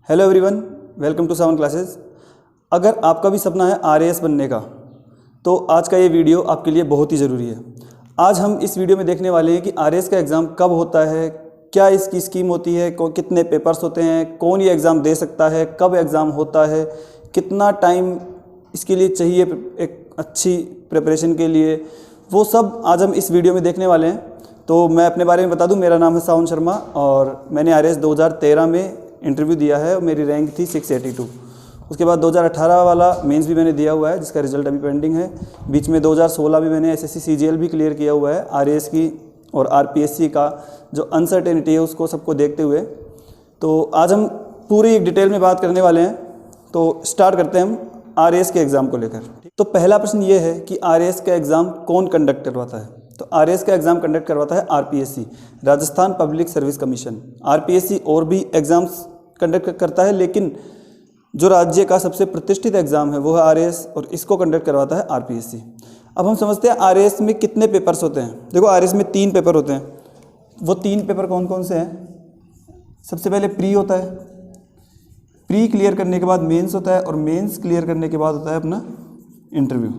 Hello everyone, welcome to Sawan classes. अगर आपका भी सपना है आरएएस बनने का तो आज का ये वीडियो आपके लिए बहुत ही ज़रूरी है। आज हम इस वीडियो में देखने वाले हैं कि आरएएस का एग्ज़ाम कब होता है, क्या इसकी स्कीम होती है, कितने पेपर्स होते हैं, कौन ये एग्ज़ाम दे सकता है, कब एग्ज़ाम होता है, कितना टाइम इसके लिए चाहिए एक अच्छी प्रिपरेशन के लिए, वो सब आज हम इस वीडियो में देखने वाले हैं। तो मैं अपने बारे में बता दूं, मेरा नाम है सावन शर्मा और मैंने आरएएस 2013 में इंटरव्यू दिया है और मेरी रैंक थी 682। उसके बाद 2018 वाला मेंस भी मैंने दिया हुआ है जिसका रिजल्ट अभी पेंडिंग है। बीच में 2016 में मैंने एसएससी सीजीएल भी क्लियर किया हुआ है। आरएएस की और आरपीएससी का जो अनसर्टेनिटी है उसको सबको देखते हुए तो आज हम पूरी एक डिटेल में बात करने वाले हैं। तो स्टार्ट करते हैं हम आरएएस के एग्ज़ाम को लेकर। तो पहला प्रश्न ये है कि आरएएस का एग्ज़ाम कौन कंडक्ट करवाता है। तो आरएएस का एग्ज़ाम कंडक्ट करवाता है RPSC, Rajasthan public service commission. RPSC और भी एग्ज़ाम्स कंडक्ट करता है, लेकिन जो राज्य का सबसे प्रतिष्ठित एग्ज़ाम है वो है आरएएस और इसको कंडक्ट करवाता है आरपीएससी। अब हम समझते हैं आरएएस में कितने पेपर्स होते हैं। देखो, आरएएस में 3 पेपर होते हैं। वो 3 पेपर कौन कौन से हैं? सबसे पहले प्री होता है, प्री क्लियर करने के बाद मेंस होता है और मेंस क्लियर करने के बाद होता है अपना इंटरव्यू।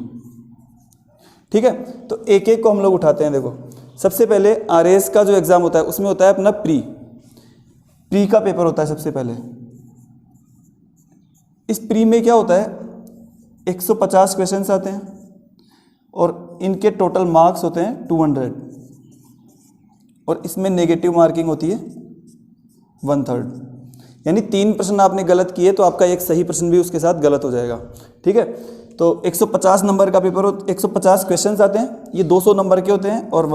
ठीक है, तो एक एक को हम लोग उठाते हैं। देखो, सबसे पहले आरएएस का जो एग्ज़ाम होता है उसमें होता है अपना प्री का पेपर होता है सबसे पहले। इस प्री में क्या होता है, 150 क्वेश्चंस आते हैं और इनके टोटल मार्क्स होते हैं 200 और इसमें नेगेटिव मार्किंग होती है 1/3। यानी 3 प्रश्न आपने गलत किए तो आपका एक सही प्रश्न भी उसके साथ गलत हो जाएगा। ठीक है, तो 150 नंबर का पेपर 150 क्वेश्चंस आते हैं, ये 200 नंबर के होते हैं और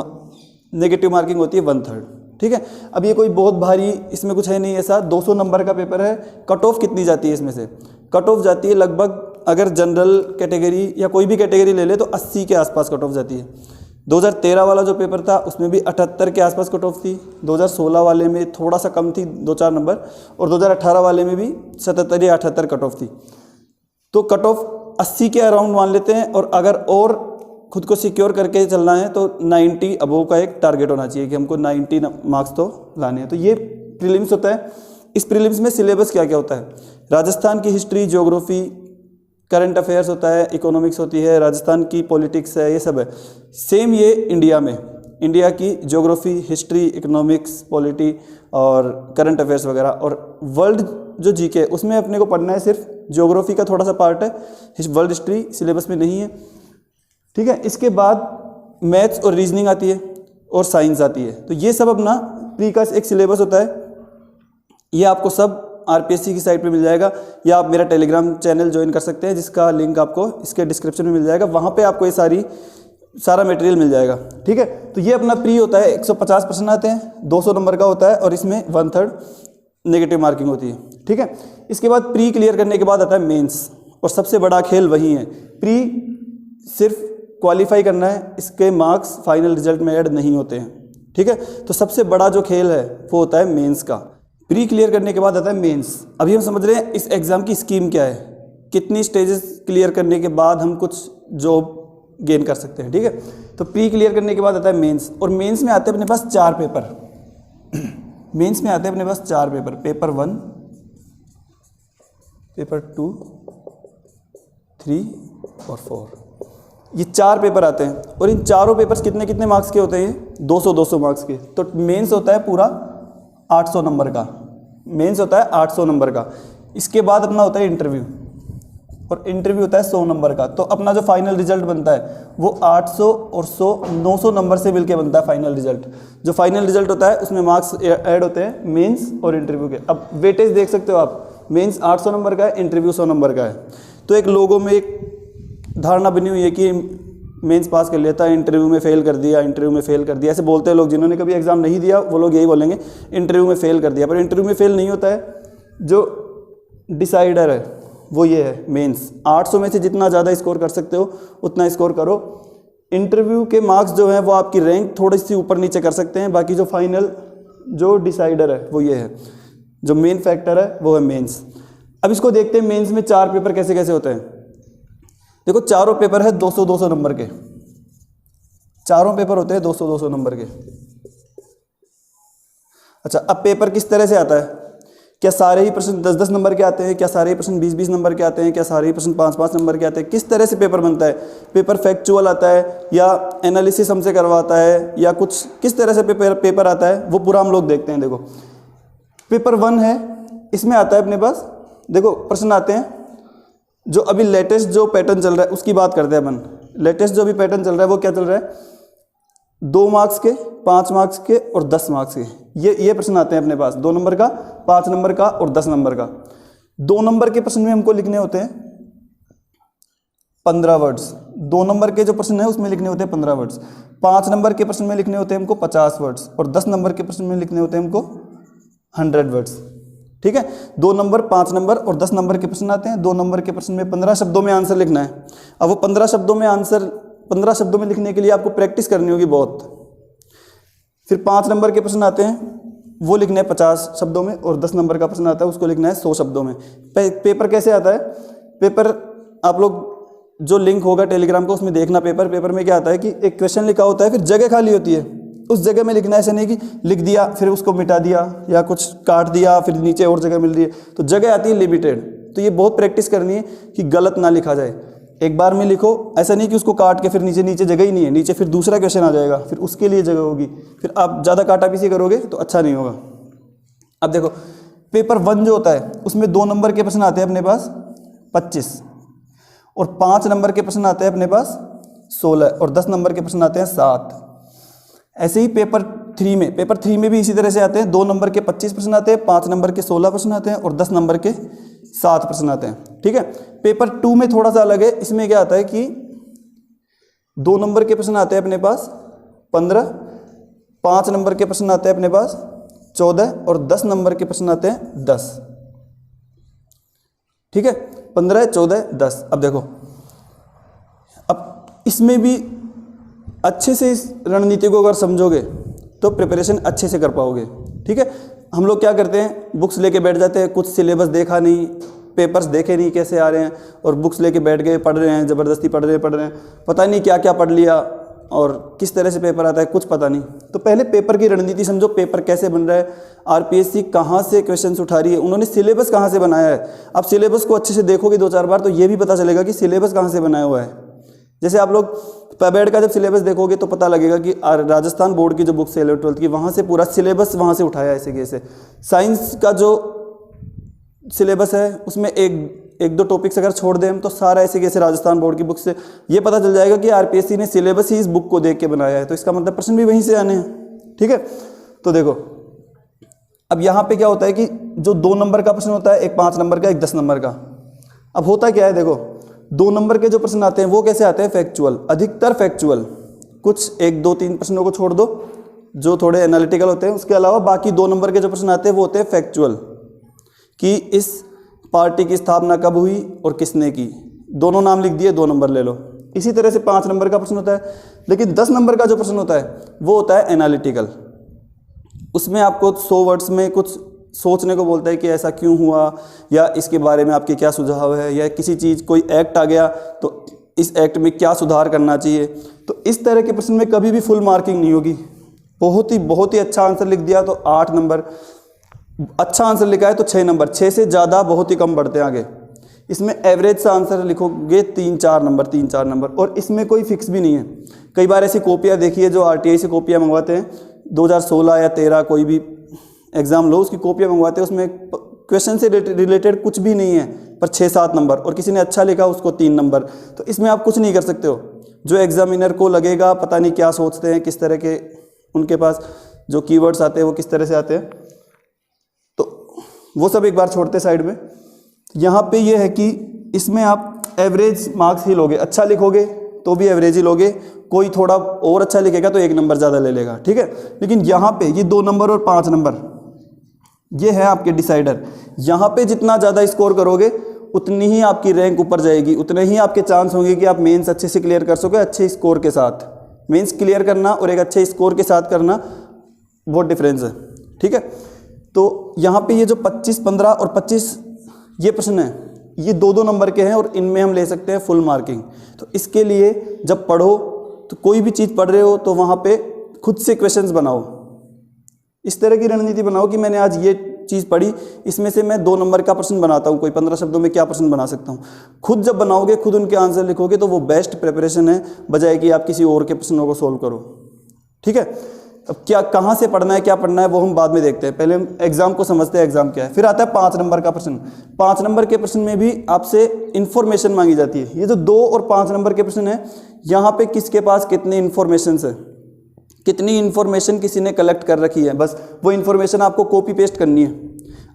नेगेटिव मार्किंग होती है 1/3। ठीक है, अब ये कोई बहुत भारी इसमें कुछ है नहीं ऐसा। 200 नंबर का पेपर है। कट ऑफ कितनी जाती है इसमें से? कट ऑफ जाती है लगभग, अगर जनरल कैटेगरी या कोई भी कैटेगरी ले ले तो 80 के आसपास कट ऑफ जाती है। 2013 वाला जो पेपर था उसमें भी 78 के आसपास कट ऑफ थी। 2016 वाले में थोड़ा सा कम थी, 2-4 नंबर, और 2018 वाले में भी 77 या 78 कट ऑफ थी। तो कट ऑफ 80 के अराउंड मान लेते हैं। और अगर और खुद को सिक्योर करके चलना है तो 90 अबोव का एक टारगेट होना चाहिए कि हमको 90 मार्क्स तो लाने हैं। तो ये प्रीलिम्स होता है। इस प्रीलिम्स में सिलेबस क्या क्या होता है? राजस्थान की हिस्ट्री, ज्योग्राफी, करंट अफेयर्स होता है, इकोनॉमिक्स होती है, राजस्थान की पॉलिटिक्स है, ये सब है। सेम ये इंडिया में, इंडिया की ज्योग्राफी, हिस्ट्री, इकोनॉमिक्स, पॉलिटी और करंट अफेयर्स वगैरह। और वर्ल्ड जो जीके है उसमें अपने को पढ़ना है सिर्फ ज्योग्राफी का थोड़ा सा पार्ट है, वर्ल्ड हिस्ट्री सिलेबस में नहीं है। ठीक है, इसके बाद मैथ्स और रीजनिंग आती है और साइंस आती है। तो ये सब अपना प्री का एक सिलेबस होता है। ये आपको सब आरपीएससी की साइट पे मिल जाएगा, या आप मेरा टेलीग्राम चैनल ज्वाइन कर सकते हैं जिसका लिंक आपको इसके डिस्क्रिप्शन में मिल जाएगा। वहाँ पे आपको ये सारा मटेरियल मिल जाएगा। ठीक है, तो ये अपना प्री होता है। 150 प्रश्न आते हैं, 200 नंबर का होता है और इसमें 1/3 नेगेटिव मार्किंग होती है। ठीक है, इसके बाद प्री क्लियर करने के बाद आता है मेंस और सबसे बड़ा खेल वही है। प्री सिर्फ क्वालिफाई करना है, इसके मार्क्स फाइनल रिजल्ट में ऐड नहीं होते हैं। ठीक है, तो सबसे बड़ा जो खेल है वो होता है मेंस का। प्री क्लियर करने के बाद आता है मेंस। अभी हम समझ रहे हैं इस एग्ज़ाम की स्कीम क्या है, कितनी स्टेजेस क्लियर करने के बाद हम कुछ जॉब गेन कर सकते हैं। ठीक है, तो प्री क्लियर करने के बाद आता है मेंस और मेंस में आते हैं अपने पास 4 पेपर। मेंस में आते हैं अपने पास 4 पेपर, पेपर 1, पेपर 2, 3 और 4। ये 4 पेपर आते हैं और इन चारों पेपर्स कितने कितने मार्क्स के होते हैं? 200-200 मार्क्स के। तो मेंस होता है पूरा 800 नंबर का। मेंस होता है 800 नंबर का। इसके बाद अपना होता है इंटरव्यू और इंटरव्यू होता है 100 नंबर का। तो अपना जो फाइनल रिजल्ट बनता है वो 800 और 100 900 नंबर से मिलके बनता है फाइनल रिजल्ट। जो फाइनल रिजल्ट होता है उसमें मार्क्स ऐड होते हैं मेंस और इंटरव्यू के। अब वेटेज देख सकते हो आप, मेंस 800 नंबर का है, इंटरव्यू 100 नंबर का है। तो एक लोगों में एक धारणा बनी हुई है कि मेंस पास कर लेता है, इंटरव्यू में फेल कर दिया, इंटरव्यू में फेल कर दिया। ऐसे बोलते हैं लोग, जिन्होंने कभी एग्ज़ाम नहीं दिया वो लोग यही बोलेंगे इंटरव्यू में फेल कर दिया। पर इंटरव्यू में फेल नहीं होता है, जो डिसाइडर है वो ये है मेंस। 800 में से जितना ज़्यादा स्कोर कर सकते हो उतना स्कोर करो। इंटरव्यू के मार्क्स जो हैं वो आपकी रैंक थोड़ी सी ऊपर नीचे कर सकते हैं, बाकी जो फाइनल जो डिसाइडर है वो ये है, जो मेन फैक्टर है वो है मेंस। अब इसको देखते हैं मेंस में 4 पेपर कैसे कैसे होते हैं। देखो, चारों पेपर है 200-200 नंबर के। चारों पेपर होते हैं 200-200 नंबर के। अच्छा, अब पेपर किस तरह से आता है? क्या सारे ही प्रश्न 10-10 नंबर के आते हैं, क्या सारे ही प्रश्न 20-20 नंबर के आते हैं, क्या सारे ही प्रश्न 5-5 नंबर के आते हैं, किस तरह से पेपर बनता है, पेपर फैक्चुअल आता है या एनालिसिस हमसे करवाता है या कुछ किस तरह से पेपर आता है, वो पूरा हम लोग देखते हैं। देखो पेपर 1 है, इसमें आता है अपने पास, देखो प्रश्न आते हैं जो अभी लेटेस्ट जो पैटर्न चल रहा है उसकी बात करते हैं अपन। लेटेस्ट जो अभी पैटर्न चल रहा है वो क्या चल रहा है, 2 मार्क्स के, 5 मार्क्स के और 10 मार्क्स के, ये प्रश्न आते हैं अपने पास, 2 नंबर का, 5 नंबर का और 10 नंबर का। 2 नंबर के प्रश्न में हमको लिखने होते हैं 15 वर्ड्स, 2 नंबर के जो प्रश्न है उसमें लिखने होते हैं 15 वर्ड्स, 5 नंबर के प्रश्न में लिखने होते हैं हमको 50 वर्ड्स और 10 नंबर के प्रश्न में लिखने होते हैं हमको 100 वर्ड्स। ठीक है, 2 नंबर, 5 नंबर और 10 नंबर के प्रश्न आते हैं। 2 नंबर के प्रश्न में 15 शब्दों में आंसर लिखना है। अब वो 15 शब्दों में आंसर, 15 शब्दों में लिखने के लिए आपको प्रैक्टिस करनी होगी बहुत। फिर 5 नंबर के प्रश्न आते हैं, वो लिखना है 50 शब्दों में और 10 नंबर का प्रश्न आता है उसको लिखना है 100 शब्दों में। पेपर कैसे आता है, पेपर आप लोग जो लिंक होगा टेलीग्राम का उसमें देखना। पेपर में क्या आता है कि एक क्वेश्चन लिखा होता है, फिर जगह खाली होती है, उस जगह में लिखना है। ऐसा नहीं कि लिख दिया फिर उसको मिटा दिया या कुछ काट दिया फिर नीचे और जगह मिल रही है, तो जगह आती है लिमिटेड। तो ये बहुत प्रैक्टिस करनी है कि गलत ना लिखा जाए। एक बार में लिखो, ऐसा नहीं कि उसको काट के फिर नीचे जगह ही नहीं है, नीचे फिर दूसरा क्वेश्चन आ जाएगा, फिर उसके लिए जगह होगी, फिर आप ज़्यादा काटा पीसी करोगे तो अच्छा नहीं होगा। अब देखो पेपर 1 जो होता है उसमें 2 नंबर के प्रश्न आते हैं अपने पास 25 और 5 नंबर के प्रश्न आते हैं अपने पास 16 और 10 नंबर के प्रश्न आते हैं 7। ऐसे ही पेपर 3 में भी इसी तरह से आते हैं। 2 नंबर के 25 प्रश्न आते हैं, 5 नंबर के 16 प्रश्न आते हैं और 10 नंबर के 7 प्रश्न आते हैं। ठीक है, पेपर 2 में थोड़ा सा अलग है। इसमें क्या आता है कि 2 नंबर के प्रश्न आते हैं अपने पास 15, 5 नंबर के प्रश्न आते हैं अपने पास 14 और 10 नंबर के प्रश्न आते हैं 10। ठीक है, 15, 14, 10। अब देखो, अब इसमें भी अच्छे से इस रणनीति को अगर समझोगे तो प्रिपरेशन अच्छे से कर पाओगे। ठीक है, हम लोग क्या करते हैं, बुक्स लेके बैठ जाते हैं, कुछ सिलेबस देखा नहीं, पेपर्स देखे नहीं कैसे आ रहे हैं, और बुक्स लेके बैठ गए, पढ़ रहे हैं, ज़बरदस्ती पढ़ रहे हैं, पता नहीं क्या क्या पढ़ लिया और किस तरह से पेपर आता है कुछ पता नहीं। तो पहले पेपर की रणनीति समझो, पेपर कैसे बन रहा है, आरपीएससी कहाँ से क्वेश्चंस उठा रही है, उन्होंने सिलेबस कहाँ से बनाया है। आप सिलेबस को अच्छे से देखोगे 2-4 बार तो ये भी पता चलेगा कि सिलेबस कहाँ से बनाया हुआ है। जैसे आप लोग पैबेड का जब सिलेबस देखोगे तो पता लगेगा कि राजस्थान बोर्ड की जो बुक्स है 11th-12th की, वहाँ से पूरा सिलेबस वहाँ से उठाया ऐसे कैसे। साइंस का जो सिलेबस है उसमें एक दो टॉपिक्स अगर छोड़ दें हम तो सारा ऐसे कैसे राजस्थान बोर्ड की बुक से ये पता चल जाएगा कि आरपीएससी ने सिलेबस ही इस बुक को देख के बनाया है, तो इसका मतलब प्रश्न भी वहीं से आने हैं। ठीक है, तो देखो अब यहाँ पे क्या होता है कि जो 2 नंबर का प्रश्न होता है, एक 5 नंबर का, एक 10 नंबर का। अब होता क्या है, देखो 2 नंबर के जो प्रश्न आते हैं वो कैसे आते हैं, फैक्चुअल, अधिकतर फैक्चुअल। कुछ 1, 2, 3 प्रश्नों को छोड़ दो जो थोड़े एनालिटिकल होते हैं, उसके अलावा बाकी 2 नंबर के जो प्रश्न आते हैं वो होते हैं फैक्चुअल, कि इस पार्टी की स्थापना कब हुई और किसने की, दोनों नाम लिख दिए, 2 नंबर ले लो। इसी तरह से 5 नंबर का प्रश्न होता है। लेकिन 10 नंबर का जो प्रश्न होता है वो होता है एनालिटिकल। उसमें आपको 100 वर्ड्स में कुछ सोचने को बोलता है कि ऐसा क्यों हुआ, या इसके बारे में आपके क्या सुझाव है, या किसी चीज़ कोई एक्ट आ गया तो इस एक्ट में क्या सुधार करना चाहिए। तो इस तरह के प्रश्न में कभी भी फुल मार्किंग नहीं होगी। बहुत ही अच्छा आंसर लिख दिया तो 8 नंबर, अच्छा आंसर लिखा है तो 6 नंबर, 6 से ज़्यादा बहुत ही कम बढ़ते हैं आगे। इसमें एवरेज सा आंसर लिखोगे 3-4 नंबर, और इसमें कोई फिक्स भी नहीं है। कई बार ऐसी कॉपियाँ देखिए जो आरटीआई से कॉपियाँ मंगवाते हैं, 2016 या 13 कोई भी एग्ज़ाम लो उसकी कॉपियाँ मंगवाते हैं, उसमें क्वेश्चन से रिलेटेड कुछ भी नहीं है पर 6-7 नंबर, और किसी ने अच्छा लिखा उसको 3 नंबर। तो इसमें आप कुछ नहीं कर सकते हो। जो एग्जामिनर को लगेगा पता नहीं क्या सोचते हैं, किस तरह के उनके पास जो कीवर्ड्स आते हैं वो किस तरह से आते हैं, तो वो सब एक बार छोड़ते साइड में। यहाँ पे ये है कि इसमें आप एवरेज मार्क्स ही लोगे, अच्छा लिखोगे तो भी एवरेज ही लोगे, कोई थोड़ा और अच्छा लिखेगा तो 1 नंबर ज़्यादा ले लेगा। ठीक है, लेकिन यहाँ पे ये 2 नंबर और 5 नंबर ये है आपके डिसाइडर। यहाँ पे जितना ज़्यादा स्कोर करोगे उतनी ही आपकी रैंक ऊपर जाएगी, उतने ही आपके चांस होंगे कि आप मेंस अच्छे से क्लियर कर सकोगे अच्छे स्कोर के साथ। मेंस क्लियर करना और एक अच्छे स्कोर के साथ करना बहुत डिफरेंस है। ठीक है, तो यहाँ पे ये जो 25, 15 और 25 ये प्रश्न है, ये 2-2 नंबर के हैं और इनमें हम ले सकते हैं फुल मार्किंग। तो इसके लिए जब पढ़ो तो कोई भी चीज़ पढ़ रहे हो तो वहाँ पे खुद से क्वेश्चंस बनाओ, इस तरह की रणनीति बनाओ कि मैंने आज ये चीज़ पढ़ी, इसमें से मैं 2 नंबर का प्रश्न बनाता हूँ, कोई 15 शब्दों में क्या प्रश्न बना सकता हूँ। खुद जब बनाओगे, खुद उनके आंसर लिखोगे, तो वो बेस्ट प्रिपरेशन है, बजाय कि आप किसी और के प्रश्नों को सोल्व करो। ठीक है, अब क्या कहाँ से पढ़ना है, क्या पढ़ना है, वो हम बाद में देखते हैं, पहले हम एग्जाम को समझते हैं, एग्जाम क्या है। फिर आता है 5 नंबर का प्रश्न। 5 नंबर के प्रश्न में भी आपसे इंफॉर्मेशन मांगी जाती है। ये जो 2 और 5 नंबर के प्रश्न है, यहाँ पे किसके पास कितनी इंफॉर्मेशन है, कितनी इंफॉर्मेशन किसी ने कलेक्ट कर रखी है, बस वो इंफॉर्मेशन आपको कॉपी पेस्ट करनी है।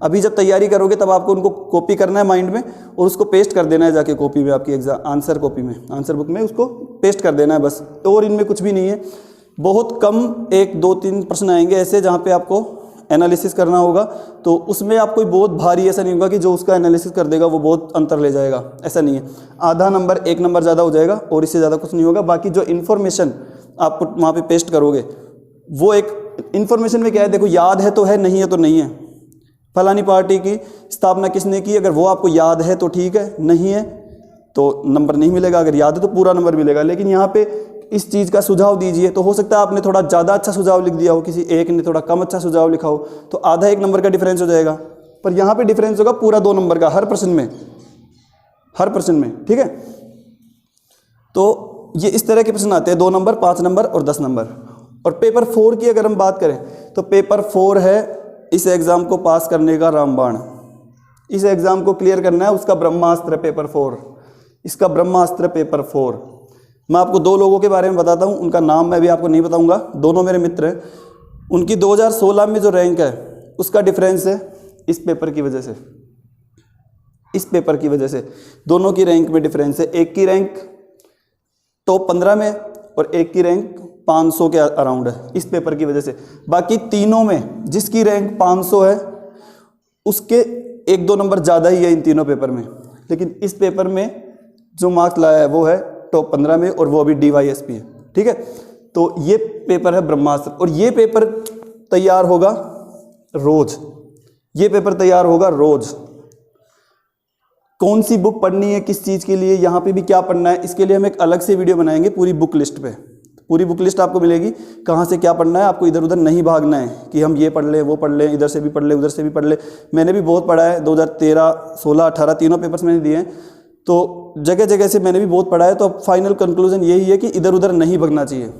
अभी जब तैयारी करोगे तब आपको उनको कॉपी करना है माइंड में, और उसको पेस्ट कर देना है जाके कॉपी में, आपकी एग्जाम आंसर कॉपी में, आंसर बुक में उसको पेस्ट कर देना है बस। और इनमें कुछ भी नहीं है। बहुत कम 1, 2, 3 प्रश्न आएंगे ऐसे जहाँ पे आपको एनालिसिस करना होगा, तो उसमें आप कोई बहुत भारी ऐसा नहीं होगा कि जो उसका एनालिसिस कर देगा वो बहुत अंतर ले जाएगा, ऐसा नहीं है। आधा नंबर 1 नंबर ज़्यादा हो जाएगा और इससे ज़्यादा कुछ नहीं होगा। बाकी जो इन्फॉर्मेशन आप वहाँ पे पेस्ट करोगे, वो एक इन्फॉर्मेशन में क्या है, देखो याद है तो है, नहीं है तो नहीं है। फलानी पार्टी की स्थापना किसने की, अगर वो आपको याद है तो ठीक है, नहीं है तो नंबर नहीं मिलेगा, अगर याद है तो पूरा नंबर मिलेगा। लेकिन यहाँ पे इस चीज़ का सुझाव दीजिए, तो हो सकता है आपने थोड़ा ज़्यादा अच्छा सुझाव लिख दिया हो, किसी एक ने थोड़ा कम अच्छा सुझाव लिखा हो, तो आधा 1 नंबर का डिफरेंस हो जाएगा। पर यहाँ पे डिफरेंस होगा पूरा 2 नंबर का, हर प्रश्न में, हर प्रश्न में। ठीक है, तो ये इस तरह के प्रश्न आते हैं, 2 नंबर, 5 नंबर और 10 नंबर। और पेपर 4 की अगर हम बात करें, तो पेपर 4 है इस एग्ज़ाम को पास करने का रामबाण। इस एग्ज़ाम को क्लियर करना है, उसका ब्रह्मास्त्र पेपर 4, इसका ब्रह्मास्त्र पेपर 4। मैं आपको 2 लोगों के बारे में बताता हूँ, उनका नाम मैं भी आपको नहीं बताऊँगा, दोनों मेरे मित्र हैं। उनकी 2016 में जो रैंक है उसका डिफरेंस है इस पेपर की वजह से, इस पेपर की वजह से दोनों की रैंक में डिफरेंस है। एक की रैंक टॉप 15 में और एक की रैंक 500 के अराउंड है, इस पेपर की वजह से। बाकी तीनों में जिसकी रैंक 500 है उसके 1-2 नंबर ज़्यादा ही है इन तीनों पेपर में, लेकिन इस पेपर में जो मार्क्स लाया है वो है टॉप 15 में, और वो अभी DYSP है। ठीक है, तो ये पेपर है ब्रह्मास्त्र, और ये पेपर तैयार होगा रोज, ये पेपर तैयार होगा रोज। कौन सी बुक पढ़नी है, किस चीज़ के लिए, यहाँ पे भी क्या पढ़ना है, इसके लिए हम एक अलग से वीडियो बनाएंगे पूरी बुक लिस्ट पे। पूरी बुक लिस्ट आपको मिलेगी, कहाँ से क्या पढ़ना है, आपको इधर उधर नहीं भागना है कि हम ये पढ़ लें, वो पढ़ लें, इधर से भी पढ़ लें, उधर से भी पढ़ लें। मैंने भी बहुत पढ़ा है, 2013, 16, 18 तीनों पेपर्स मैंने दिए हैं, तो जगह जगह से मैंने भी बहुत पढ़ा है। तो अब फाइनल कंक्लूजन यही है कि इधर उधर नहीं भागना चाहिए।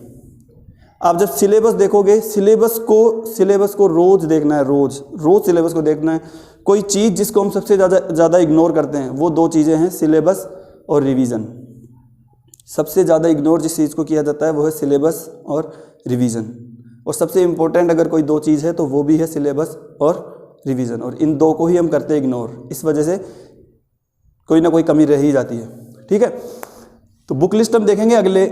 आप जब सिलेबस देखोगे, सिलेबस को रोज देखना है, रोज सिलेबस को देखना है। कोई चीज़ जिसको हम सबसे ज़्यादा इग्नोर करते हैं, वो 2 चीज़ें हैं, सिलेबस और रिवीजन। सबसे ज़्यादा इग्नोर जिस चीज़ को किया जाता है वो है सिलेबस और रिवीजन, और सबसे इम्पोर्टेंट अगर कोई 2 चीज़ है तो वो भी है सिलेबस और रिवीजन, और इन 2 को ही हम करते हैं इग्नोर। इस वजह से कोई ना कोई कमी रह ही जाती है। ठीक है, तो बुक लिस्ट हम देखेंगे अगले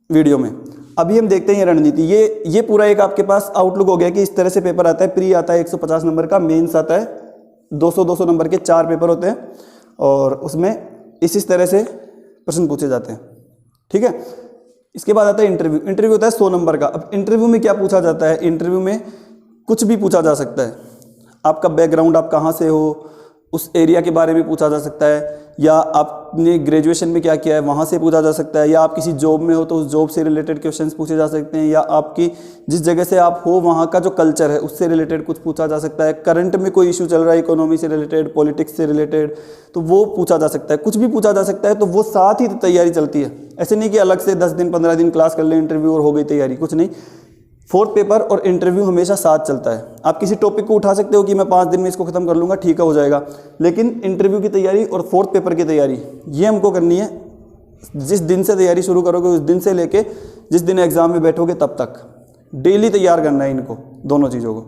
वीडियो में। अभी हम देखते हैं ये रणनीति। ये पूरा एक आपके पास आउटलुक हो गया कि इस तरह से पेपर आता है। प्री आता है 150 नंबर का, मेंस आता है 200-200 नंबर के 4 पेपर होते हैं, और उसमें इस तरह से प्रश्न पूछे जाते हैं। ठीक है, इसके बाद आता है इंटरव्यू। इंटरव्यू होता है 100 नंबर का। अब इंटरव्यू में क्या पूछा जाता है, इंटरव्यू में कुछ भी पूछा जा सकता है। आपका बैकग्राउंड, आप कहाँ से हो, उस एरिया के बारे में पूछा जा सकता है, या आपने ग्रेजुएशन में क्या किया है वहाँ से पूछा जा सकता है, या आप किसी जॉब में हो तो उस जॉब से रिलेटेड क्वेश्चंस पूछे जा सकते हैं, या आपकी जिस जगह से आप हो वहाँ का जो कल्चर है उससे रिलेटेड कुछ पूछा जा सकता है। करंट में कोई इशू चल रहा है इकोनॉमी से रिलेटेड, पॉलिटिक्स से रिलेटेड, तो वो पूछा जा सकता है। कुछ भी पूछा जा सकता है, तो वो साथ ही तैयारी चलती है। ऐसे नहीं कि अलग से 10 दिन 15 दिन क्लास कर ले इंटरव्यू और हो गई तैयारी, कुछ नहीं। 4th पेपर और इंटरव्यू हमेशा साथ चलता है। आप किसी टॉपिक को उठा सकते हो कि मैं 5 दिन में इसको खत्म कर लूँगा, ठीक है हो जाएगा, लेकिन इंटरव्यू की तैयारी और 4th पेपर की तैयारी ये हमको करनी है। जिस दिन से तैयारी शुरू करोगे उस दिन से लेके जिस दिन एग्जाम में बैठोगे तब तक डेली तैयार करना है इनको, दोनों चीज़ों को।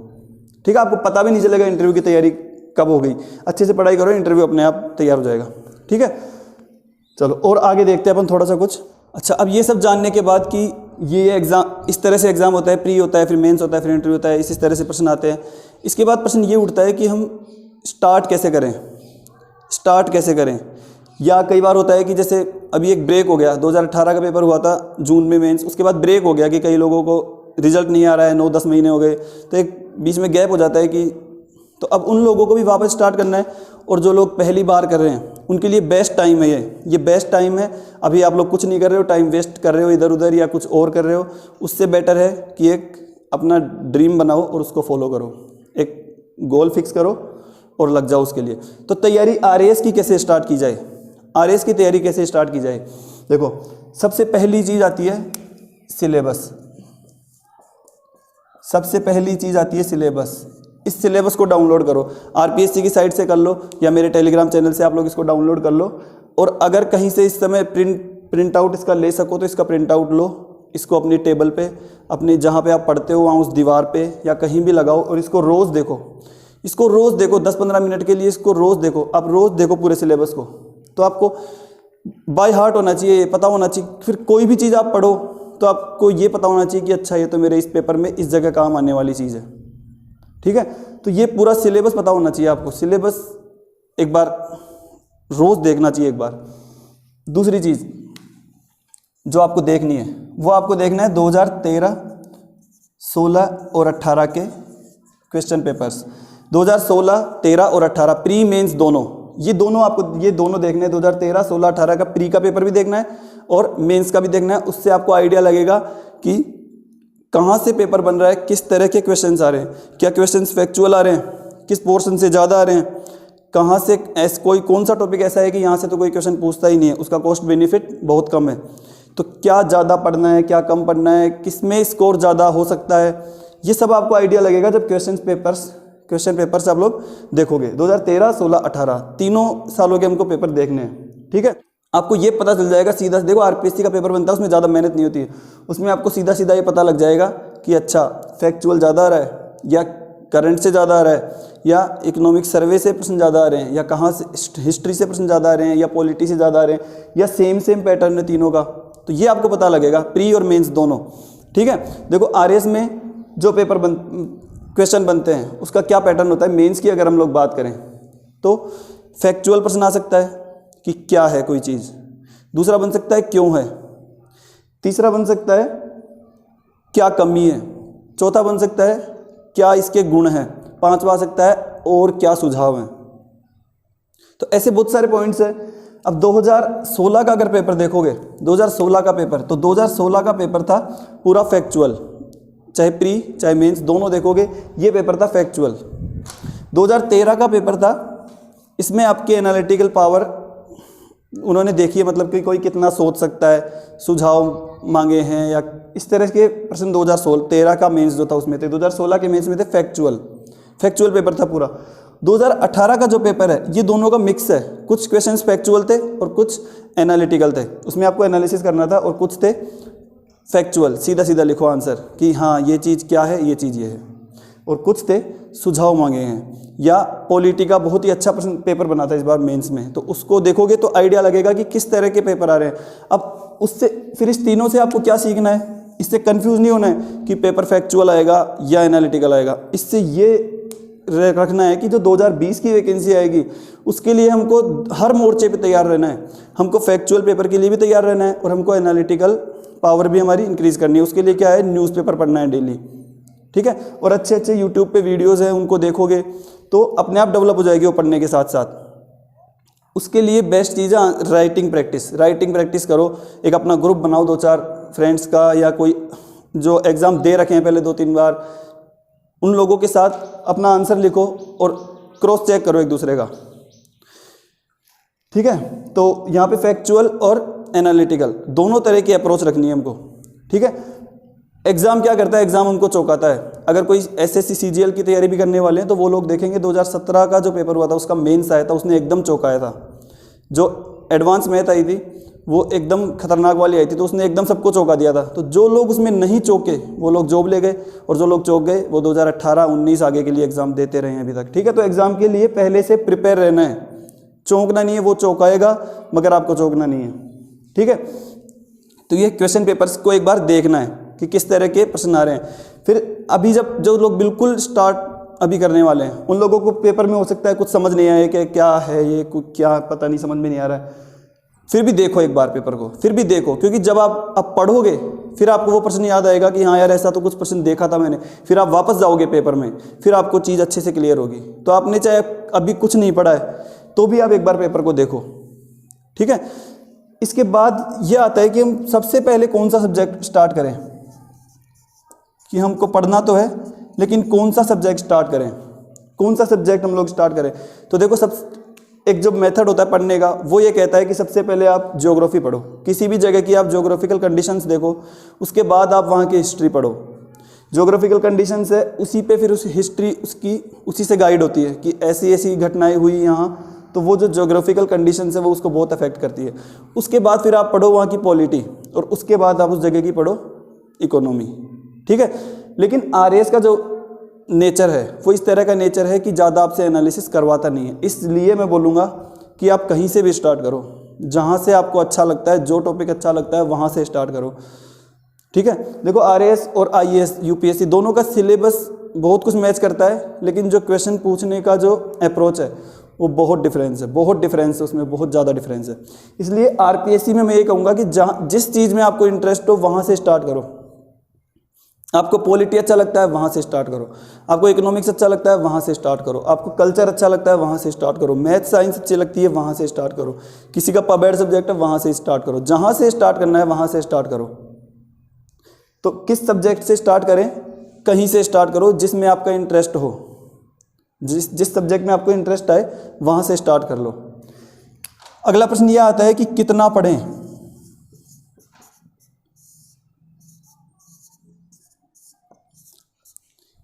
ठीक है, आपको पता भी नहीं चलेगा इंटरव्यू की तैयारी कब हो गई। अच्छे से पढ़ाई करो, इंटरव्यू अपने आप तैयार हो जाएगा। ठीक है, चलो और आगे देखते हैं अपन थोड़ा सा कुछ। अच्छा, अब ये सब जानने के बाद कि ये एग्ज़ाम इस तरह से एग्ज़ाम होता है, प्री होता है, फिर मेंस होता है, फिर इंटरव्यू होता है, इस तरह से प्रश्न आते हैं। इसके बाद प्रश्न ये उठता है कि हम स्टार्ट कैसे करें। या कई बार होता है कि जैसे अभी एक ब्रेक हो गया, 2018 का पेपर हुआ था जून में मेंस, उसके बाद ब्रेक हो गया कि कई लोगों को रिजल्ट नहीं आ रहा है, 9-10 महीने हो गए, तो एक बीच में गैप हो जाता है कि, तो अब उन लोगों को भी वापस स्टार्ट करना है। और जो लोग पहली बार कर रहे हैं उनके लिए बेस्ट टाइम है ये बेस्ट टाइम है। अभी आप लोग कुछ नहीं कर रहे हो, टाइम वेस्ट कर रहे हो इधर उधर या कुछ और कर रहे हो, उससे बेटर है कि एक अपना ड्रीम बनाओ और उसको फॉलो करो। एक गोल फिक्स करो और लग जाओ उसके लिए। तो तैयारी आरएएस की कैसे स्टार्ट की जाए, आरएएस की तैयारी कैसे स्टार्ट की जाए? देखो, सबसे पहली चीज़ आती है सिलेबस। सबसे पहली चीज़ आती है सिलेबस। इस सिलेबस को डाउनलोड करो, आरपीएससी की साइट से कर लो या मेरे टेलीग्राम चैनल से आप लोग इसको डाउनलोड कर लो। और अगर कहीं से इस समय प्रिंट आउट इसका ले सको तो इसका प्रिंट आउट लो, इसको अपनी टेबल पे, अपने जहाँ पे आप पढ़ते हो वहाँ उस दीवार पे या कहीं भी लगाओ और इसको रोज़ देखो। इसको रोज़ देखो 10-15 मिनट के लिए, इसको रोज़ देखो। आप रोज़ देखो पूरे सिलेबस को, तो आपको बाय हार्ट होना चाहिए, पता होना चाहिए। फिर कोई भी चीज़ आप पढ़ो तो आपको ये पता होना चाहिए कि अच्छा ये तो मेरे इस पेपर में इस जगह काम आने वाली चीज़ है। ठीक है, तो ये पूरा सिलेबस पता होना चाहिए आपको। सिलेबस एक बार रोज़ देखना चाहिए एक बार। दूसरी चीज़ जो आपको देखनी है वो आपको देखना है 2013, 16 और 18 के क्वेश्चन पेपर्स। 2016, 13 और 18 प्री मेंस दोनों, ये दोनों आपको ये दोनों देखने हैं। 2013, 16, 18 का प्री का पेपर भी देखना है और मेंस का भी देखना है। उससे आपको आइडिया लगेगा कि कहाँ से पेपर बन रहा है, किस तरह के क्वेश्चंस आ रहे हैं, क्या क्वेश्चंस फैक्चुअल आ रहे हैं, किस पोर्शन से ज़्यादा आ रहे हैं, कहाँ से कौन सा टॉपिक ऐसा है कि यहाँ से तो कोई क्वेश्चन पूछता ही नहीं है, उसका कॉस्ट बेनिफिट बहुत कम है। तो क्या ज़्यादा पढ़ना है, क्या कम पढ़ना है, किस में स्कोर ज़्यादा हो सकता है, ये सब आपको आइडिया लगेगा जब क्वेश्चन पेपर्स आप लोग देखोगे। 2013, 16, 18 तीनों सालों के हमको पेपर देखने हैं। ठीक है, आपको ये पता चल जाएगा सीधा। देखो, आरपीएससी का पेपर बनता है उसमें ज़्यादा मेहनत नहीं होती है, उसमें आपको सीधा सीधा ये पता लग जाएगा कि अच्छा फैक्चुअल ज़्यादा आ रहा है या करंट से ज़्यादा आ रहा है या इकोनॉमिक सर्वे से प्रश्न ज़्यादा आ रहे हैं या कहाँ से हिस्ट्री से प्रश्न ज़्यादा आ रहे हैं या पॉलिटी से ज़्यादा आ रहे हैं या सेम पैटर्न है तीनों का। तो ये आपको पता लगेगा प्री और मेंस दोनों। ठीक है, देखो आरएएस में जो क्वेश्चन बनते हैं उसका क्या पैटर्न होता है। मेंस की अगर हम लोग बात करें तो फैक्चुअल प्रश्न आ सकता है कि क्या है कोई चीज़, दूसरा बन सकता है क्यों है, तीसरा बन सकता है क्या कमी है, चौथा बन सकता है क्या इसके गुण हैं, पांचवा आ सकता है और क्या सुझाव हैं। तो ऐसे बहुत सारे पॉइंट्स हैं। अब 2016 का अगर पेपर देखोगे, 2016 का पेपर, तो 2016 का पेपर था पूरा फैक्चुअल, चाहे प्री चाहे मेंस दोनों देखोगे, ये पेपर था फैक्चुअल। 2013 का पेपर था, इसमें आपके एनालिटिकल पावर उन्होंने देखी है, मतलब कि कोई कितना सोच सकता है, सुझाव मांगे हैं या इस तरह के प्रश्न 2013 का मेंस जो था उसमें थे। 2016 के मेंस में थे फैक्चुअल पेपर था पूरा। 2018 का जो पेपर है ये दोनों का मिक्स है, कुछ क्वेश्चंस फैक्चुअल थे और कुछ एनालिटिकल थे, उसमें आपको एनालिसिस करना था, और कुछ थे फैक्चुअल, सीधा सीधा लिखो आंसर कि हाँ ये चीज़ क्या है, ये चीज़ ये है, और कुछ थे सुझाव मांगे हैं। या पॉलिटी का बहुत ही अच्छा प्रश्न पेपर बना था इस बार मेंस में, तो उसको देखोगे तो आइडिया लगेगा कि किस तरह के पेपर आ रहे हैं। अब उससे फिर इस तीनों से आपको क्या सीखना है, इससे कंफ्यूज नहीं होना है कि पेपर फैक्चुअल आएगा या एनालिटिकल आएगा। इससे ये रखना है कि जो 2020 की वैकेंसी आएगी उसके लिए हमको हर मोर्चे पे तैयार रहना है, हमको फैक्चुअल पेपर के लिए भी तैयार रहना है और हमको एनालिटिकल पावर भी हमारी इंक्रीज़ करनी है। उसके लिए क्या है, न्यूज़पेपर पढ़ना है डेली। ठीक है, और अच्छे अच्छे यूट्यूब पे वीडियोस हैं, उनको देखोगे तो अपने आप डेवलप हो जाएगी वो पढ़ने के साथ साथ। उसके लिए बेस्ट चीज़ है राइटिंग प्रैक्टिस करो। एक अपना ग्रुप बनाओ 2-4 फ्रेंड्स का, या कोई जो एग्ज़ाम दे रखे हैं पहले 2-3 बार, उन लोगों के साथ अपना आंसर लिखो और क्रॉस चेक करो एक दूसरे का। ठीक है, तो यहाँ पे फैक्चुअल और एनालिटिकल दोनों तरह की अप्रोच रखनी है हमको। ठीक है, एग्ज़ाम क्या करता है, एग्ज़ाम हमको चौंकाता है। अगर कोई एसएससी सीजीएल की तैयारी भी करने वाले हैं तो वो लोग देखेंगे 2017 का जो पेपर हुआ था उसका मेंस आया था, उसने एकदम चौंकाया था। जो एडवांस मैथ आई थी वो एकदम खतरनाक वाली आई थी, तो उसने एकदम सबको चौंका दिया था। तो जो लोग उसमें नहीं चौंके वो लोग जॉब ले गए, और जो लोग चौंक गए वो 2018-19 आगे के लिए एग्ज़ाम देते रहे हैं अभी तक। ठीक है, तो एग्ज़ाम के लिए पहले से प्रिपेयर रहना है, चौंकना नहीं है। वो चौंकाएगा मगर आपको चौंकना नहीं है। ठीक है, तो ये क्वेश्चन पेपर्स को एक बार देखना है कि किस तरह के प्रश्न आ रहे हैं। फिर अभी जब जो लोग बिल्कुल स्टार्ट अभी करने वाले हैं उन लोगों को पेपर में हो सकता है कुछ समझ नहीं आए कि क्या है ये, कुछ क्या पता नहीं, समझ में नहीं आ रहा है। फिर भी देखो एक बार पेपर को, फिर भी देखो, क्योंकि जब आप पढ़ोगे फिर आपको वो प्रश्न याद आएगा कि हाँ यार ऐसा तो कुछ प्रश्न देखा था मैंने। फिर आप वापस जाओगे पेपर में, फिर आपको चीज़ अच्छे से क्लियर होगी। तो आपने चाहे अभी कुछ नहीं पढ़ा है तो भी आप एक बार पेपर को देखो। ठीक है, इसके बाद ये आता है कि हम सबसे पहले कौन सा सब्जेक्ट स्टार्ट करें, कि हमको पढ़ना तो है लेकिन कौन सा सब्जेक्ट स्टार्ट करें। कौन सा सब्जेक्ट हम लोग स्टार्ट करें? तो देखो, सब एक जो मेथड होता है पढ़ने का वो ये कहता है कि सबसे पहले आप ज्योग्राफी पढ़ो, किसी भी जगह की आप ज्योग्राफिकल कंडीशंस देखो, उसके बाद आप वहाँ की हिस्ट्री पढ़ो। ज्योग्राफिकल कंडीशंस है, उसी पे फिर उस हिस्ट्री उसकी उसी से गाइड होती है कि ऐसी ऐसी घटनाएं हुई यहाँ, तो वो जो ज्योग्राफिकल कंडीशंस है वो उसको बहुत अफेक्ट करती है। उसके बाद फिर आप पढ़ो वहाँ की पॉलिटी, और उसके बाद आप उस जगह की पढ़ो इकोनॉमी, ठीक है। लेकिन आरएएस का जो नेचर है वो इस तरह का नेचर है कि ज़्यादा आपसे एनालिसिस करवाता नहीं है, इसलिए मैं बोलूँगा कि आप कहीं से भी स्टार्ट करो, जहाँ से आपको अच्छा लगता है, जो टॉपिक अच्छा लगता है वहाँ से स्टार्ट करो, ठीक है। देखो, आरएएस और आईएएस यूपीएससी दोनों का सिलेबस बहुत कुछ मैच करता है, लेकिन जो क्वेश्चन पूछने का जो अप्रोच है वो बहुत डिफरेंस है, बहुत डिफरेंस है, उसमें बहुत ज़्यादा डिफरेंस है। इसलिए आरपीएससी में मैं ये कहूँगा कि जहाँ जिस चीज़ में आपको इंटरेस्ट हो वहाँ से स्टार्ट करो। आपको पॉलिटी अच्छा लगता है वहाँ से स्टार्ट करो, आपको इकोनॉमिक्स अच्छा लगता है वहाँ से स्टार्ट करो, आपको कल्चर अच्छा लगता है वहाँ से स्टार्ट करो, मैथ साइंस अच्छी लगती है वहाँ से स्टार्ट करो, किसी का पबेड सब्जेक्ट है वहाँ से स्टार्ट करो, जहाँ से स्टार्ट करना है वहाँ से स्टार्ट करो। तो किस सब्जेक्ट से स्टार्ट करें? कहीं से स्टार्ट करो जिसमें आपका इंटरेस्ट हो, जिस सब्जेक्ट में आपको इंटरेस्ट आए वहाँ से स्टार्ट कर लो। अगला प्रश्न यह आता है कि कितना पढ़ें?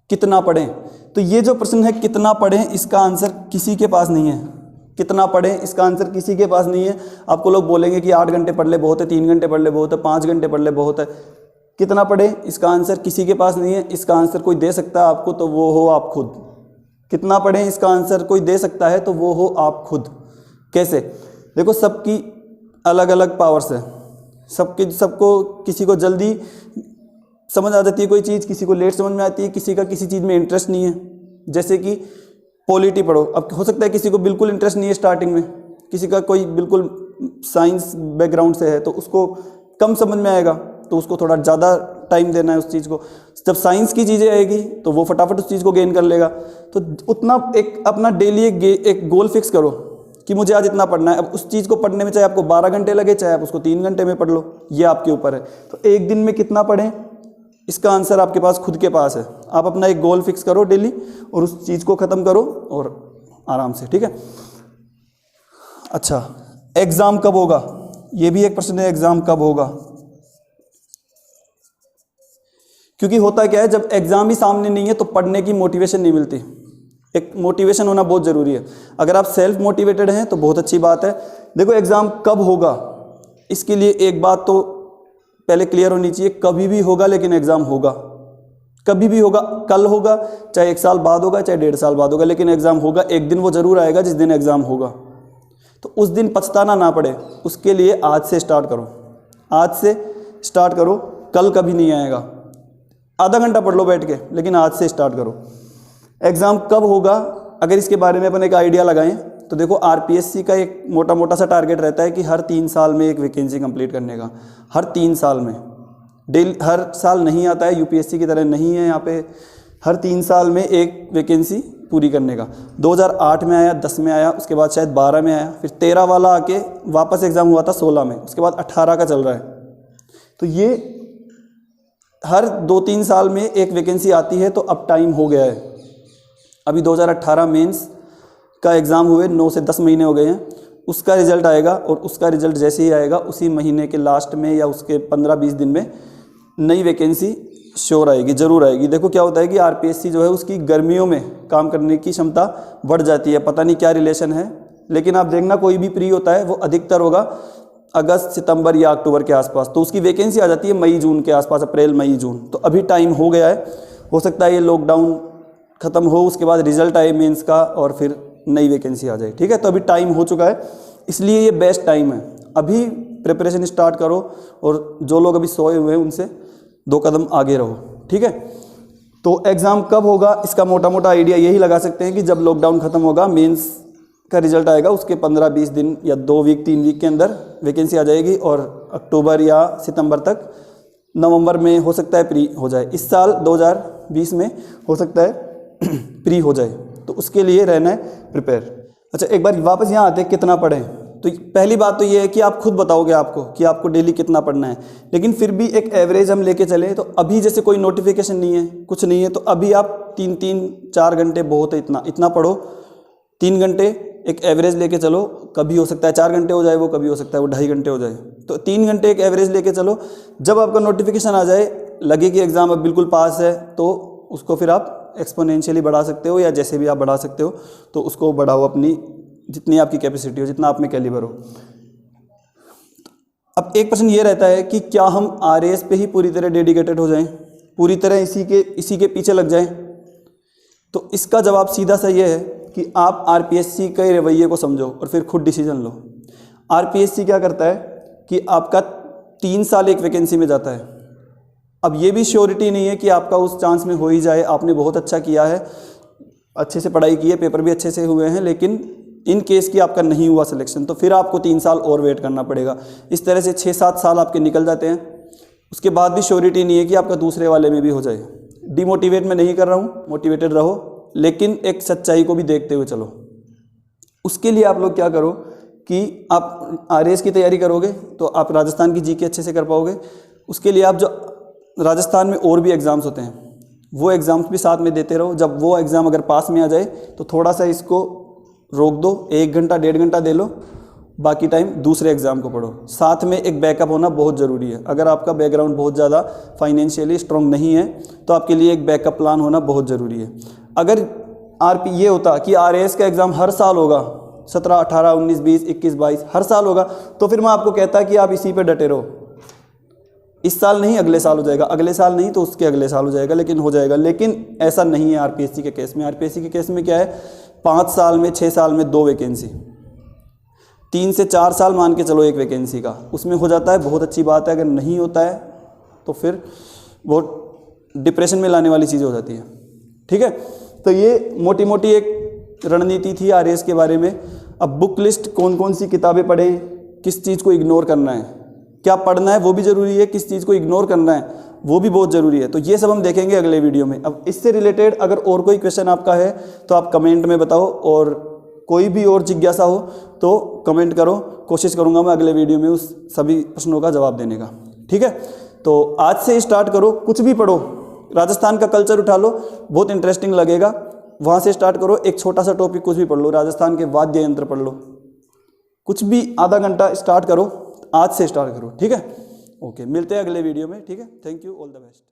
कितना पढ़ें? तो ये जो प्रश्न है कितना पढ़ें, इसका आंसर किसी के पास नहीं है। कितना पढ़ें इसका आंसर किसी के पास नहीं है। आपको लोग बोलेंगे कि 8 घंटे पढ़ ले बहुत है, 3 घंटे पढ़ ले बहुत है, 5 घंटे पढ़ ले बहुत है। कितना पढ़ें इसका आंसर किसी के पास नहीं है। इसका आंसर कोई दे सकता है आपको तो वो हो आप खुद। कितना पढ़ें इसका आंसर कोई दे सकता है तो वो हो आप खुद। कैसे? देखो, सबकी अलग अलग पावर्स है, सबको किसी को जल्दी समझ आ जाती है कोई चीज़, किसी को लेट समझ में आती है, किसी का किसी चीज़ में इंटरेस्ट नहीं है। जैसे कि पॉलिटी पढ़ो, अब हो सकता है किसी को बिल्कुल इंटरेस्ट नहीं है स्टार्टिंग में, किसी का कोई बिल्कुल साइंस बैकग्राउंड से है तो उसको कम समझ में आएगा, तो उसको थोड़ा ज़्यादा टाइम देना है उस चीज़ को। जब साइंस की चीज़ें आएगी तो वो फटाफट उस चीज़ को गेन कर लेगा। तो उतना एक अपना डेली एक गोल फिक्स करो कि मुझे आज इतना पढ़ना है। अब उस चीज़ को पढ़ने में चाहे आपको 12 घंटे लगे, चाहे आप उसको 3 घंटे में पढ़ लो, ये आपके ऊपर है। तो एक दिन में कितना पढ़ें इसका आंसर आपके पास खुद के पास है। आप अपना एक गोल फिक्स करो डेली और उस चीज़ को ख़त्म करो और आराम से, ठीक है। अच्छा, एग्ज़ाम कब होगा? ये भी एक प्रश्न है, एग्ज़ाम कब होगा? क्योंकि होता क्या है, जब एग्ज़ाम ही सामने नहीं है तो पढ़ने की मोटिवेशन नहीं मिलती। एक मोटिवेशन होना बहुत ज़रूरी है। अगर आप सेल्फ मोटिवेटेड हैं तो बहुत अच्छी बात है। देखो, एग्ज़ाम कब होगा इसके लिए एक बात तो पहले क्लियर होनी चाहिए, कभी भी होगा लेकिन एग्ज़ाम होगा। कभी भी होगा, कल होगा, चाहे 1 साल बाद होगा, चाहे 1.5 साल बाद होगा, लेकिन एग्ज़ाम होगा। एक दिन वो ज़रूर आएगा जिस दिन एग्ज़ाम होगा। तो उस दिन पछताना ना पड़े, उसके लिए आज से स्टार्ट करो। आज से स्टार्ट करो, कल कभी नहीं आएगा। आधा घंटा पढ़ लो बैठ के, लेकिन आज से स्टार्ट करो। एग्ज़ाम कब होगा, अगर इसके बारे में अपन एक आइडिया लगाएं तो देखो, आरपीएससी का एक मोटा मोटा सा टारगेट रहता है कि हर 3 साल में एक वैकेंसी कंप्लीट करने का। हर 3 साल में, डेली हर साल नहीं आता है, यूपीएससी की तरह नहीं है यहाँ पे। हर 3 साल में एक वैकेंसी पूरी करने का। 2008 में आया, 10 में आया, उसके बाद शायद 12 में आया, फिर 13 वाला आके वापस एग्ज़ाम हुआ था 16 में, उसके बाद 18 का चल रहा है। तो ये हर 2-3 साल में एक वैकेंसी आती है। तो अब टाइम हो गया है। अभी 2018 मेंस का एग्ज़ाम हुए 9 से 10 महीने हो गए हैं, उसका रिज़ल्ट आएगा और उसका रिज़ल्ट जैसे ही आएगा उसी महीने के लास्ट में या उसके 15-20 दिन में नई वैकेंसी श्योर आएगी, ज़रूर आएगी। देखो क्या होता है कि आरपीएससी जो है उसकी गर्मियों में काम करने की क्षमता बढ़ जाती है, पता नहीं क्या रिलेशन है, लेकिन आप देखना कोई भी प्री होता है वो अधिकतर होगा अगस्त, सितंबर या अक्टूबर के आसपास, तो उसकी वैकेंसी आ जाती है मई जून के आसपास, अप्रैल मई जून। तो अभी टाइम हो गया है, हो सकता है ये लॉकडाउन ख़त्म हो, उसके बाद रिजल्ट आए मेंस का और फिर नई वैकेंसी आ जाए, ठीक है। तो अभी टाइम हो चुका है, इसलिए ये बेस्ट टाइम है। अभी प्रिपरेशन स्टार्ट करो और जो लोग अभी सोए हुए हैं उनसे 2 कदम आगे रहो, ठीक है। तो एग्ज़ाम कब होगा इसका मोटा मोटा आइडिया यही लगा सकते हैं कि जब लॉकडाउन ख़त्म होगा, मेंस का रिजल्ट आएगा, उसके 15-20 दिन या 2 वीक 3 वीक के अंदर वैकेंसी आ जाएगी और अक्टूबर या सितंबर तक, नवंबर में हो सकता है प्री हो जाए। इस साल 2020 में हो सकता है प्री हो जाए, तो उसके लिए रहना है प्रिपेयर। अच्छा, एक बार वापस यहाँ आते हैं कितना पढ़ें। तो पहली बात तो ये है कि आप खुद बताओगे आपको कि आपको डेली कितना पढ़ना है, लेकिन फिर भी एक एवरेज हम लेके चलें तो अभी जैसे कोई नोटिफिकेशन नहीं है, कुछ नहीं है, तो अभी आप 3-3 4 घंटे बहुत है, इतना पढ़ो। 3 घंटे एक एवरेज लेके चलो, कभी हो सकता है 4 घंटे हो जाए वो, कभी हो सकता है वो 2.5 घंटे हो जाए। तो 3 घंटे एक एवरेज लेके चलो। जब आपका नोटिफिकेशन आ जाए, लगे कि एग्ज़ाम अब बिल्कुल पास है, तो उसको फिर आप एक्सपोनेंशियली बढ़ा सकते हो, या जैसे भी आप बढ़ा सकते हो, तो उसको बढ़ाओ अपनी जितनी आपकी कैपेसिटी हो, जितना आप में कैलिबर हो। अब एक प्रश्न ये रहता है कि क्या हम RAS पे ही पूरी तरह डेडिकेटेड हो जाएं, पूरी तरह इसी के पीछे लग जाएं? तो इसका जवाब सीधा सा ये है कि आप RPSC के रवैये को समझो और फिर खुद डिसीजन लो। RPSC क्या करता है कि आपका 3 साल एक वैकेंसी में जाता है। अब ये भी श्योरिटी नहीं है कि आपका उस चांस में हो ही जाए। आपने बहुत अच्छा किया है, अच्छे से पढ़ाई की है, पेपर भी अच्छे से हुए हैं, लेकिन इन केस कि आपका नहीं हुआ सिलेक्शन, तो फिर आपको 3 साल और वेट करना पड़ेगा। इस तरह से 6-7 साल आपके निकल जाते हैं। उसके बाद भी श्योरिटी नहीं है कि आपका दूसरे वाले में भी हो जाए। डिमोटिवेट मैं नहीं कर रहा हूँ, मोटिवेटेड रहो, लेकिन एक सच्चाई को भी देखते हुए चलो। उसके लिए आप लोग क्या करो कि आप RAS की तैयारी करोगे तो आप राजस्थान की GK अच्छे से कर पाओगे। उसके लिए आप जो राजस्थान में और भी एग्ज़ाम्स होते हैं, वो एग्ज़ाम्स भी साथ में देते रहो। जब वो एग्ज़ाम अगर पास में आ जाए तो थोड़ा सा इसको रोक दो, 1 घंटा 1.5 घंटा दे लो, बाकी टाइम दूसरे एग्ज़ाम को पढ़ो। साथ में एक बैकअप होना बहुत ज़रूरी है। अगर आपका बैकग्राउंड बहुत ज़्यादा फाइनेंशियली स्ट्रॉन्ग नहीं है तो आपके लिए एक बैकअप प्लान होना बहुत ज़रूरी है। अगर ये होता कि RAS का एग्ज़ाम हर साल होगा, 17, 18, 19, 20, 21, 22 हर साल होगा, तो फिर मैं आपको कहता कि आप इसी पे डटे रहो। इस साल नहीं अगले साल हो जाएगा, अगले साल नहीं तो उसके अगले साल हो जाएगा, लेकिन हो जाएगा। लेकिन ऐसा नहीं है RPSC के केस में। RPSC के केस में क्या है, 5 साल में 6 साल में 2 वैकेंसी, 3 से 4 साल मान के चलो एक वैकेंसी का, उसमें हो जाता है, बहुत अच्छी बात है। अगर नहीं होता है तो फिर वो डिप्रेशन में लाने वाली चीज़ हो जाती है। ठीक है, तो ये मोटी मोटी एक रणनीति थी RAS के बारे में। अब बुक लिस्ट, कौन कौन सी किताबें पढ़ें, किस चीज़ को इग्नोर करना है, क्या पढ़ना है वो भी ज़रूरी है, किस चीज़ को इग्नोर करना है वो भी बहुत ज़रूरी है। तो ये सब हम देखेंगे अगले वीडियो में। अब इससे रिलेटेड अगर और कोई क्वेश्चन आपका है तो आप कमेंट में बताओ, और कोई भी और जिज्ञासा हो तो कमेंट करो। कोशिश करूँगा मैं अगले वीडियो में उस सभी प्रश्नों का जवाब देने का। ठीक है, तो आज से स्टार्ट करो, कुछ भी पढ़ो, राजस्थान का कल्चर उठा लो, बहुत इंटरेस्टिंग लगेगा। वहाँ से स्टार्ट करो, एक छोटा सा टॉपिक कुछ भी पढ़ लो, राजस्थान के वाद्य यंत्र पढ़ लो, कुछ भी आधा घंटा स्टार्ट करो, आज से स्टार्ट करो। ठीक है, ओके, मिलते हैं अगले वीडियो में। ठीक है, thank you, all the best.